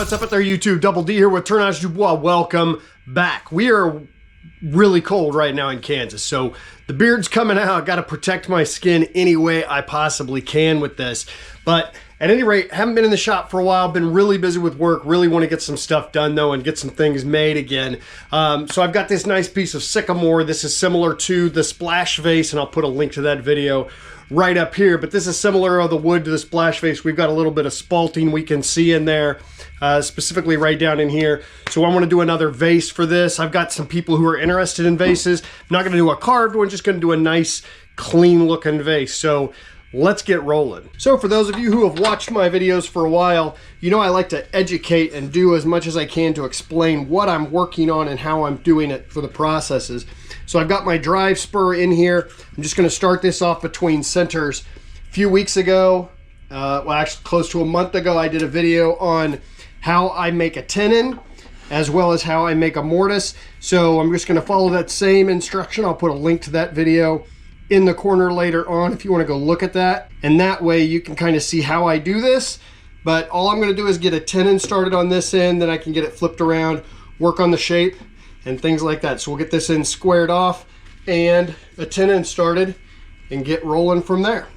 what's up with our YouTube? Double D here with Tournage du Bois. Welcome back. We are really cold right now in Kansas, so the beard's coming out. Got to protect my skin any way I possibly can with this. But at any rate, haven't been in the shop for a while. Been really busy with work. Really want to get some stuff done though and get some things made again. So I've got this nice piece of sycamore. This is similar to the splash vase, and I'll put a link to that video right up here, but this is similar of the wood to the splash vase. We've got a little bit of spalting we can see in there, specifically right down in here. So I want to do another vase for this. I've got some people who are interested in vases. I'm not going to do a carved one, just going to do a nice clean looking vase. So let's get rolling. So for those of you who have watched my videos for a while, you know I like to educate and do as much as I can to explain what I'm working on and how I'm doing it for the processes. So I've got my drive spur in here. I'm just going to start this off between centers. A few weeks ago, well actually close to a month ago, I did a video on how I make a tenon as well as how I make a mortise. So I'm just going to follow that same instruction. I'll put a link to that video in the corner later on if you want to go look at that, and that way you can kind of see how I do this. But all I'm going to do is get a tenon started on this end, then I can get it flipped around, work on the shape and things like that. So we'll get this end squared off and a tenon started and get rolling from there.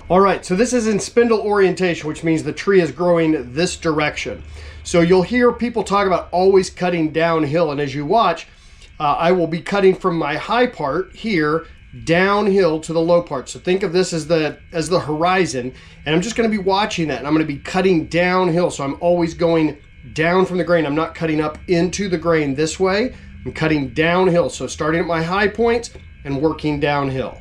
All right, so this is in spindle orientation, which means the tree is growing this direction. So you'll hear people talk about always cutting downhill, and as you watch, I will be cutting from my high part here downhill to the low part. So think of this as the horizon, and I'm just going to be watching that, and I'm going to be cutting downhill. So I'm always going down from the grain. I'm not cutting up into the grain this way. I'm cutting downhill. So starting at my high point and working downhill.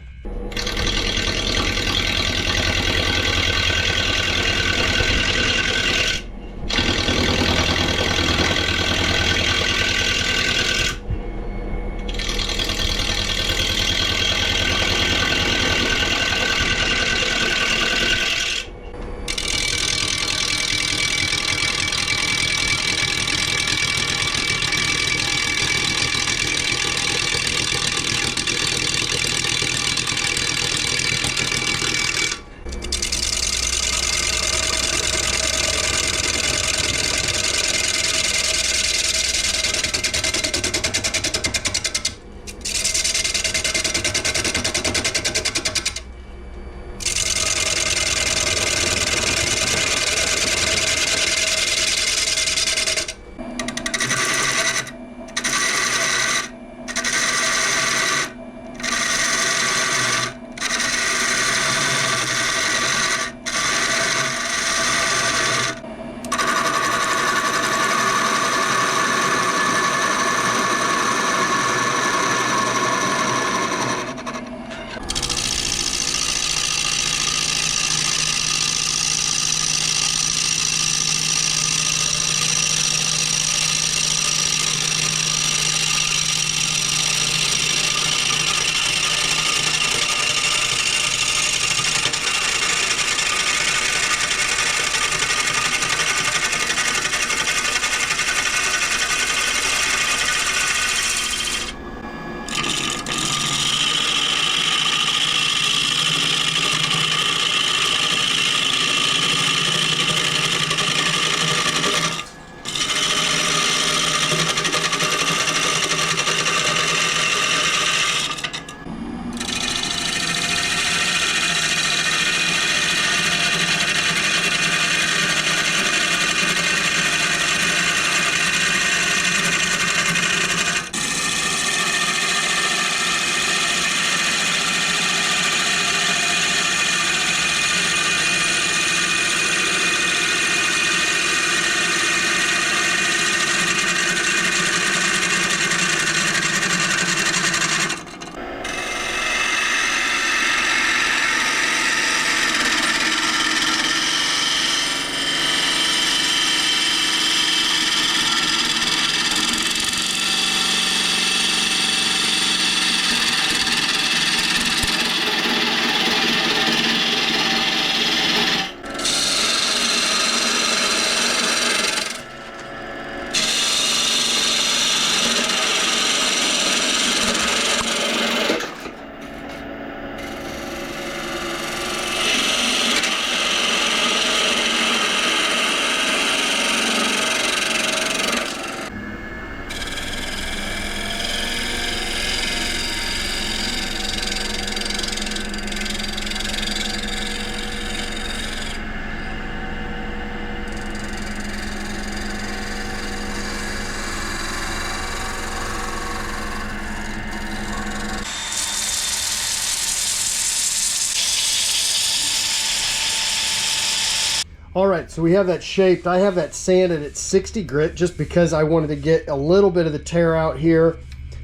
All right, so we have that shaped. I have that sanded at 60 grit just because I wanted to get a little bit of the tear out here.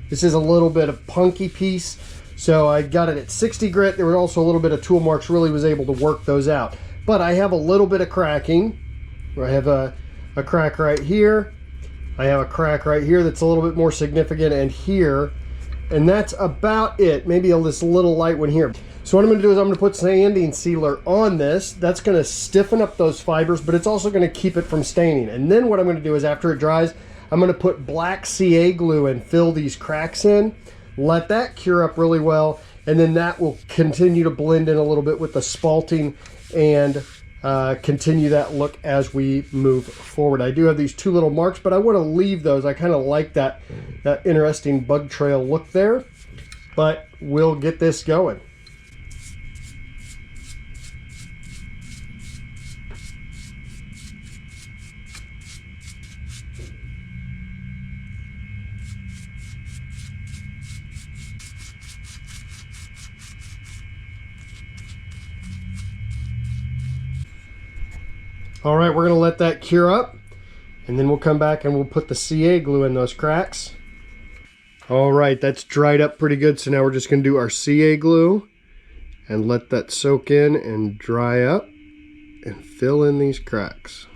This is a little bit of punky piece, so I got it at 60 grit. There was also a little bit of tool marks, really was able to work those out. But I have a little bit of cracking. I have a crack right here. I have a crack right here that's a little bit more significant, and here, and that's about it. Maybe this little light one here. So what I'm going to do is I'm going to put sanding sealer on this. That's going to stiffen up those fibers, but it's also going to keep it from staining. And then what I'm going to do is after it dries, I'm going to put black CA glue and fill these cracks in. Let that cure up really well, and then that will continue to blend in a little bit with the spalting and continue that look as we move forward. I do have these two little marks, but I want to leave those. I kind of like that interesting bug trail look there, but we'll get this going. All right, we're gonna let that cure up, and then we'll come back and we'll put the CA glue in those cracks. All right, that's dried up pretty good, so now we're just gonna do our CA glue and let that soak in and dry up and fill in these cracks.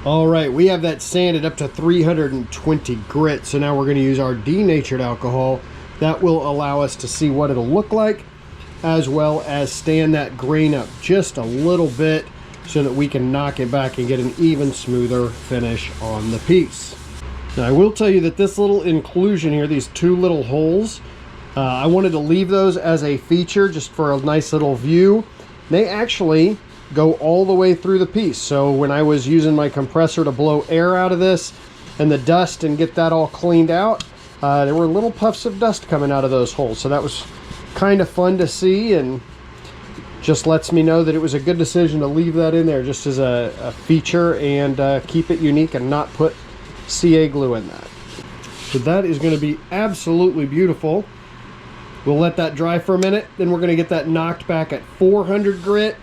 All right, we have that sanded up to 320 grit. So now we're going to use our denatured alcohol. That will allow us to see what it'll look like, as well as stand that grain up just a little bit so that we can knock it back and get an even smoother finish on the piece. Now I will tell you that this little inclusion here, these two little holes, I wanted to leave those as a feature just for a nice little view. They actually go all the way through the piece. So when I was using my compressor to blow air out of this and the dust and get that all cleaned out, there were little puffs of dust coming out of those holes. So that was kind of fun to see, and just lets me know that it was a good decision to leave that in there just as a feature and keep it unique and not put CA glue in that. So that is going to be absolutely beautiful. We'll let that dry for a minute, then we're going to get that knocked back at 400 grit,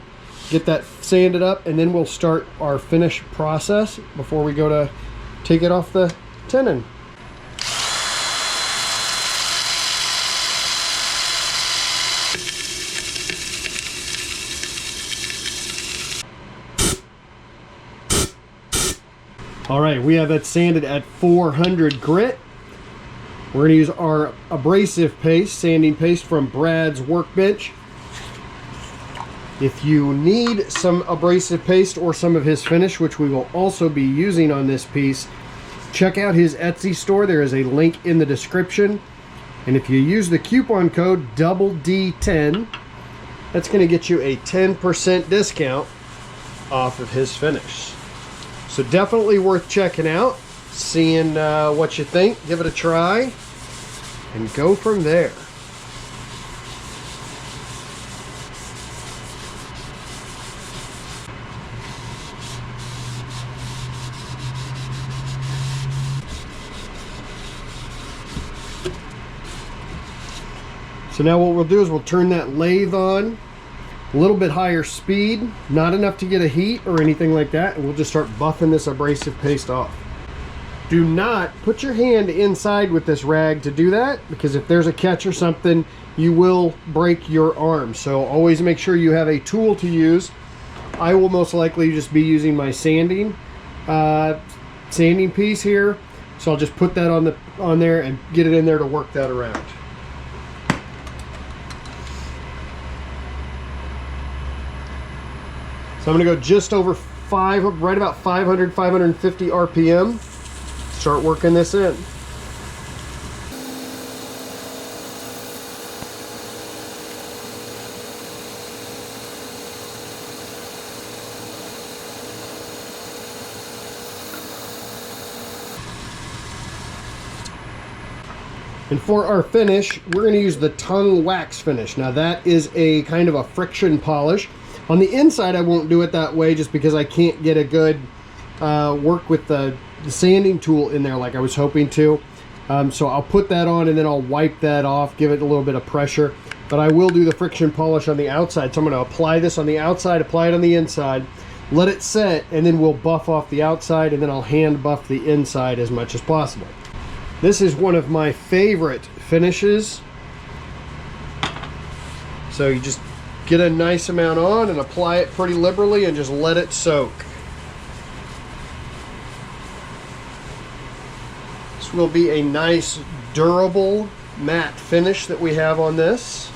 get that sanded up, and then we'll start our finish process before we go to take it off the tenon. All right, we have it sanded at 400 grit. We're going to use our abrasive paste, sanding paste from Brad's Workbench. If you need some abrasive paste or some of his finish, which we will also be using on this piece, check out his Etsy store. There is a link in the description. And if you use the coupon code DD10, that's going to get you a 10% discount off of his finish. So definitely worth checking out, seeing what you think. Give it a try and go from there. So now what we'll do is we'll turn that lathe on a little bit higher speed, not enough to get a heat or anything like that, and we'll just start buffing this abrasive paste off. Do not put your hand inside with this rag to do that, because if there's a catch or something, you will break your arm. So always make sure you have a tool to use. I will most likely just be using my sanding piece here, so I'll just put that on there and get it in there to work that around. So I'm going to go just over right about 500, 550 RPM. Start working this in. And for our finish, we're going to use the Tung wax finish. Now that is a kind of a friction polish. On the inside, I won't do it that way just because I can't get a good work with the sanding tool in there like I was hoping to. So I'll put that on and then I'll wipe that off, give it a little bit of pressure. But I will do the friction polish on the outside. So I'm going to apply this on the outside, apply it on the inside, let it set, and then we'll buff off the outside, and then I'll hand buff the inside as much as possible. This is one of my favorite finishes. So you just get a nice amount on and apply it pretty liberally and just let it soak. This will be a nice, durable, matte finish that we have on this.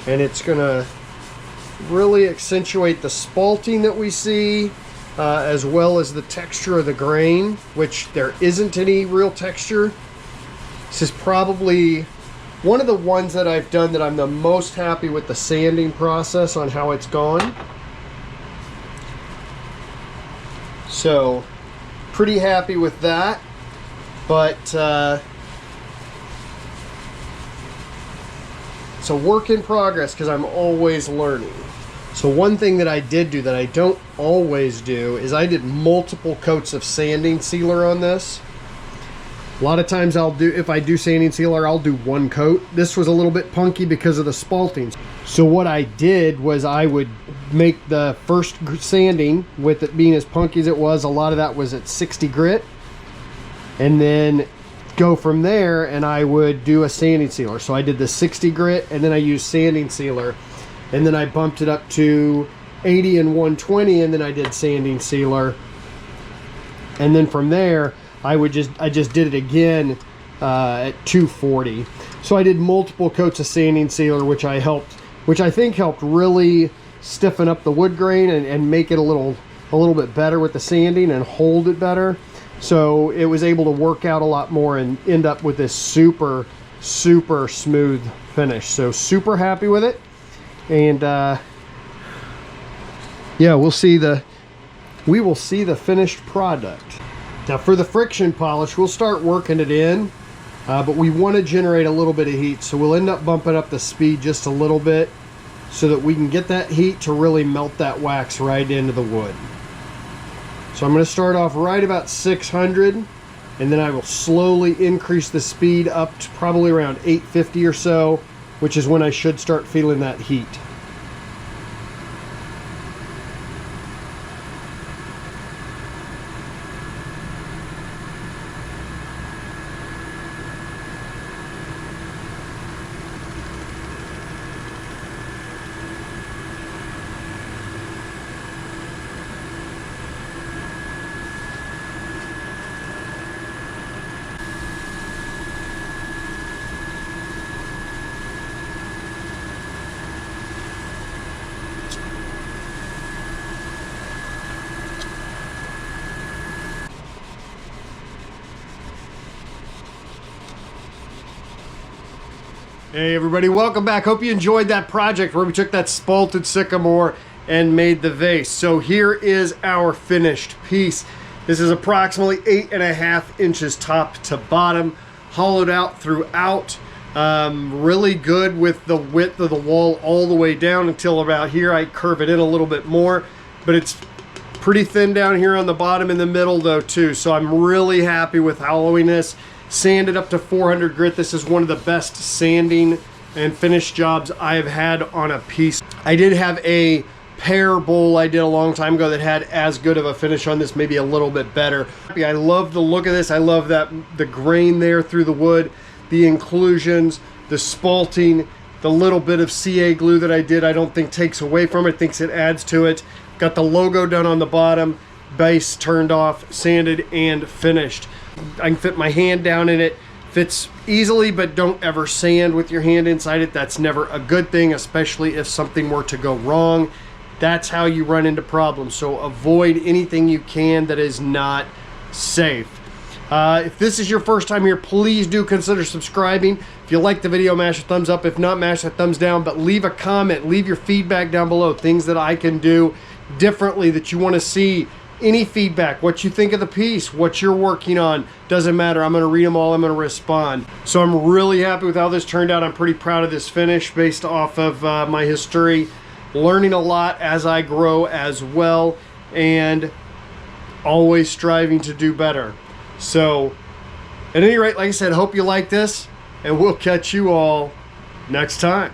And it's gonna really accentuate the spalting that we see, as well as the texture of the grain, which there isn't any real texture. This is probably one of the ones that I've done that I'm the most happy with the sanding process on how it's gone. So, pretty happy with that. But, it's a work in progress because I'm always learning. So one thing that I did do that I don't always do is I did multiple coats of sanding sealer on this. A lot of times if I do sanding sealer, I'll do one coat. This was a little bit punky because of the spalting. So what I did was I would make the first sanding, with it being as punky as it was, a lot of that was at 60 grit. And then go from there and I would do a sanding sealer. So I did the 60 grit and then I used sanding sealer. And then I bumped it up to 80 and 120 and then I did sanding sealer. And then from there, I just did it again at 240. So I did multiple coats of sanding sealer, which I think helped really stiffen up the wood grain and make it a little bit better with the sanding and hold it better. So it was able to work out a lot more and end up with this super, super smooth finish. So super happy with it. And yeah, we will see the finished product. Now for the friction polish, we'll start working it in, but we want to generate a little bit of heat, so we'll end up bumping up the speed just a little bit so that we can get that heat to really melt that wax right into the wood. So I'm going to start off right about 600, and then I will slowly increase the speed up to probably around 850 or so, which is when I should start feeling that heat. Hey everybody, welcome back. Hope you enjoyed that project where we took that spalted sycamore and made the vase. So here is our finished piece. This is approximately 8.5 inches top to bottom, hollowed out throughout. Really good with the width of the wall all the way down until about here. I curve it in a little bit more, but it's pretty thin down here on the bottom in the middle though too. So I'm really happy with hollowing this. Sanded up to 400 grit. This is one of the best sanding and finish jobs I've had on a piece. I did have a pear bowl I did a long time ago that had as good of a finish on this, maybe a little bit better. I love the look of this. I love that the grain there through the wood, the inclusions, the spalting, the little bit of CA glue that I did, I don't think takes away from it, thinks it adds to it. Got the logo done on the bottom, base turned off, sanded and finished. I can fit my hand down in it, fits easily, but don't ever sand with your hand inside it. That's never a good thing, especially if something were to go wrong. That's how you run into problems. So avoid anything you can that is not safe. If this is your first time here, please do consider subscribing. If you like the video, mash a thumbs up. If not, mash a thumbs down, but leave a comment, leave your feedback down below, things that I can do differently that you want to see. Any feedback, what you think of the piece, what you're working on, doesn't matter. I'm going to read them all. I'm going to respond. So I'm really happy with how this turned out. I'm pretty proud of this finish based off of my history. Learning a lot as I grow as well, and always striving to do better. So at any rate, like I said, hope you like this, and we'll catch you all next time.